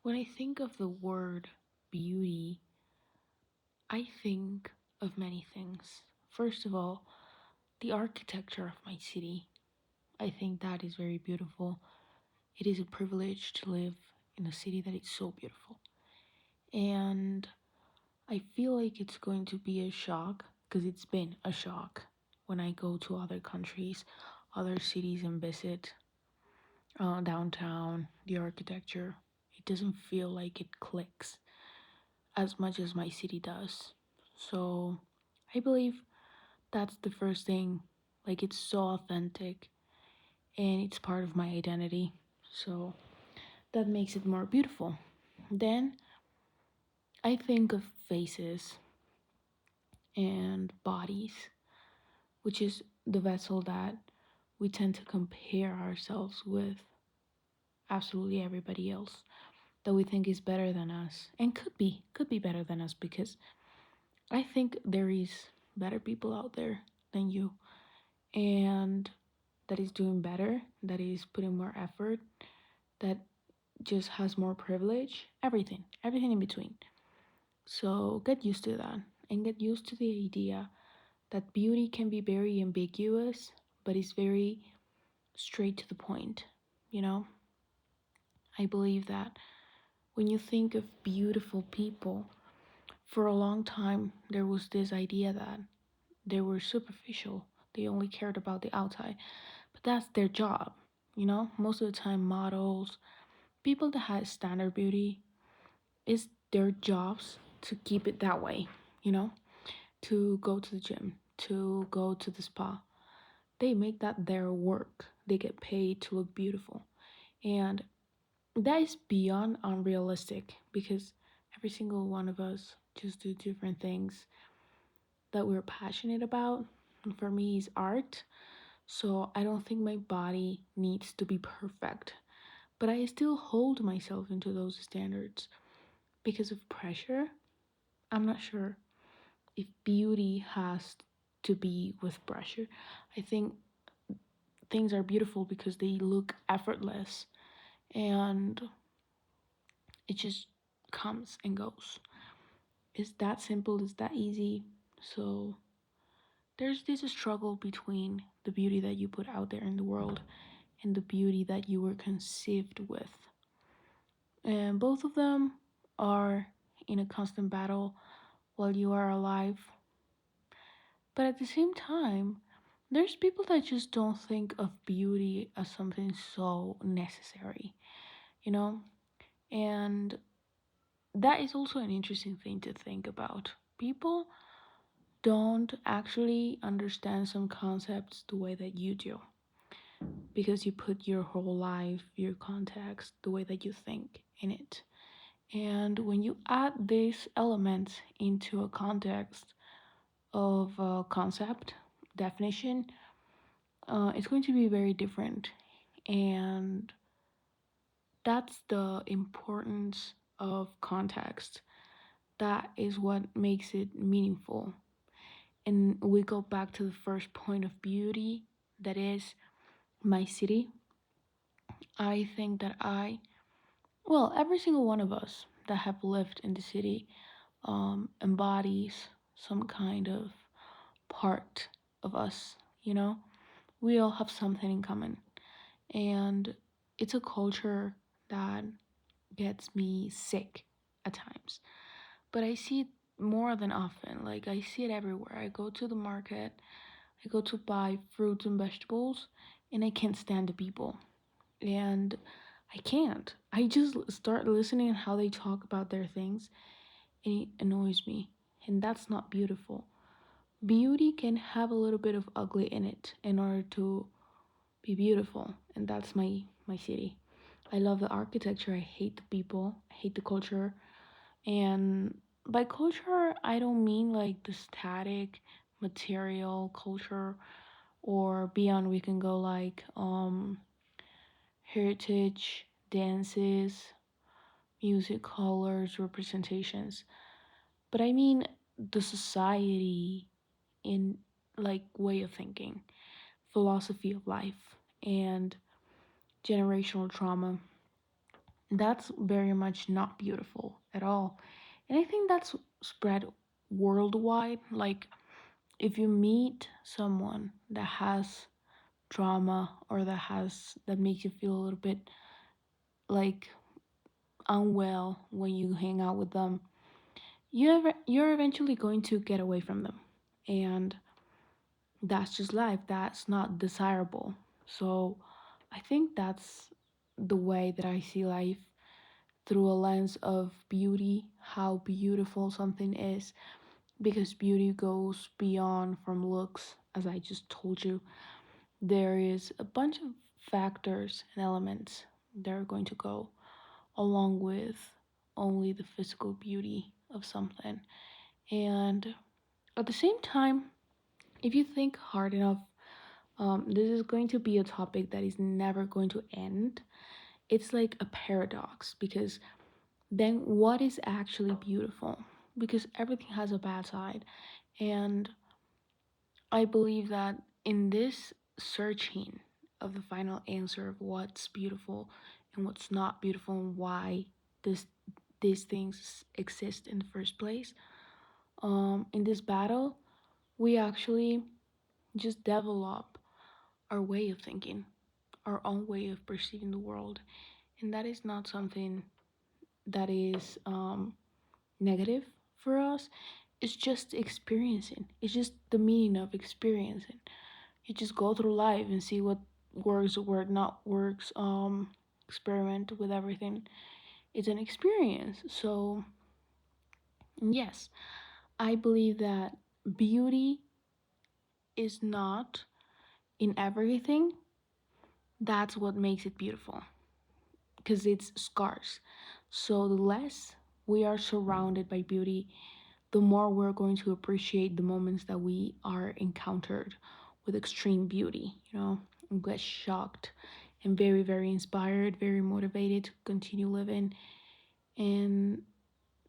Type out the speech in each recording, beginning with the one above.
When I think of the word beauty, I think of many things. First of all, the architecture of my city. I think that is very beautiful. It is a privilege to live in a city that is so beautiful. And I feel like it's going to be a shock because it's been a shock when I go to other countries, other cities, and visit downtown, the architecture. It doesn't feel like it clicks as much as my city does. So I believe that's the first thing. Like, it's so authentic and it's part of my identity. So that makes it more beautiful. Then I think of faces and bodies, which is the vessel that we tend to compare ourselves with absolutely everybody else that we think is better than us and could be better than us, because I think there is better people out there than you, and that is doing better, that is putting more effort, that just has more privilege, everything in between. So get used to that and get used to the idea that beauty can be very ambiguous, but it's very straight to the point, you know? I believe that when you think of beautiful people, for a long time there was this idea that they were superficial. They only cared about the outside. But that's their job, you know? Most of the time models, people that had standard beauty, it's their jobs to keep it that way, you know? To go to the gym, to go to the spa. They make that their work. They get paid to look beautiful. And that is beyond unrealistic because every single one of us just do different things that we're passionate about. And for me, is art. So I don't think my body needs to be perfect. But I still hold myself into those standards because of pressure. I'm not sure if beauty has to be with pressure. I think things are beautiful because they look effortless and it just comes and goes. It's that simple, it's that easy. So there's this struggle between the beauty that you put out there in the world and the beauty that you were conceived with. And both of them are in a constant battle while you are alive. But at the same time, there's people that just don't think of beauty as something so necessary, you know? And that is also an interesting thing to think about. People don't actually understand some concepts the way that you do because you put your whole life, your context, the way that you think in it. And when you add these elements into a context of a concept, definition, it's going to be very different. And that's the importance of context. That is what makes it meaningful. And we go back to the first point of beauty, that is my city. I think that every single one of us that have lived in the city embodies some kind of part of us, you know? We all have something in common. And it's a culture that gets me sick at times. But I see it more than often. Like, I see it everywhere. I go to the market, I go to buy fruits and vegetables, and I can't stand the people. And I can't. I just start listening to how they talk about their things, and it annoys me. And that's not beautiful. Beauty can have a little bit of ugly in it in order to be beautiful, and that's my city. I love the architecture. I hate the people. I hate the culture. And by culture, I don't mean like the static material culture, or beyond we can go like heritage, dances, music, colors, representations. But I mean the society in like way of thinking, philosophy of life, and generational trauma. that's very much not beautiful at all. And I think that's spread worldwide. Like, if you meet someone that has trauma or that makes you feel a little bit like unwell when you hang out with them, you're eventually going to get away from them. And that's just life. That's not desirable. So I think that's the way that I see life, through a lens of beauty, how beautiful something is, because beauty goes beyond from looks, as I just told you. There is a bunch of factors and elements that are going to go along with only the physical beauty of something. And at the same time, if you think hard enough, this is going to be a topic that is never going to end. It's like a paradox, because then what is actually beautiful? Because everything has a bad side. And I believe that in this searching of the final answer of what's beautiful and what's not beautiful, and why this these things exist in the first place, in this battle, we actually just develop our way of thinking, our own way of perceiving the world. And that is not something that is negative for us. It's just experiencing. It's just the meaning of experiencing. You just go through life and see what works, what not works. Experiment with everything. It's an experience. So yes, I believe that beauty is not in everything. That's what makes it beautiful, because it's scarce. So the less we are surrounded by beauty, the more we're going to appreciate the moments that we are encountered with extreme beauty, and get shocked and very, very inspired, very motivated to continue living. And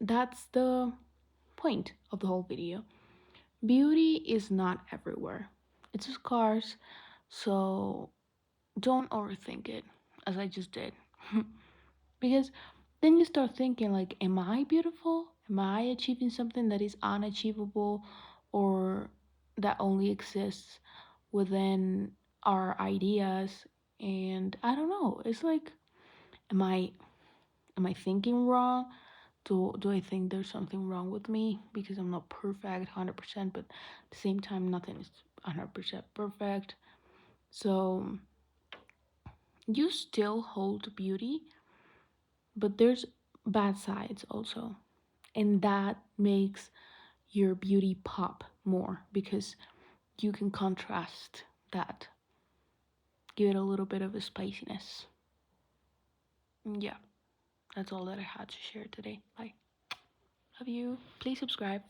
that's the point of the whole video. Beauty is not everywhere. It's scarce, so don't overthink it, as I just did. Because then you start thinking, like, am I beautiful? Am I achieving something that is unachievable, or that only exists within our ideas? And I don't know. It's like, am I am I thinking wrong? Do I think there's something wrong with me because I'm not perfect 100%, but at the same time nothing is 100% perfect. So you still hold beauty, but there's bad sides also. And that makes your beauty pop more, because you can contrast that, give it a little bit of a spiciness. Yeah, that's all that I had to share today. Bye. Love you. Please subscribe.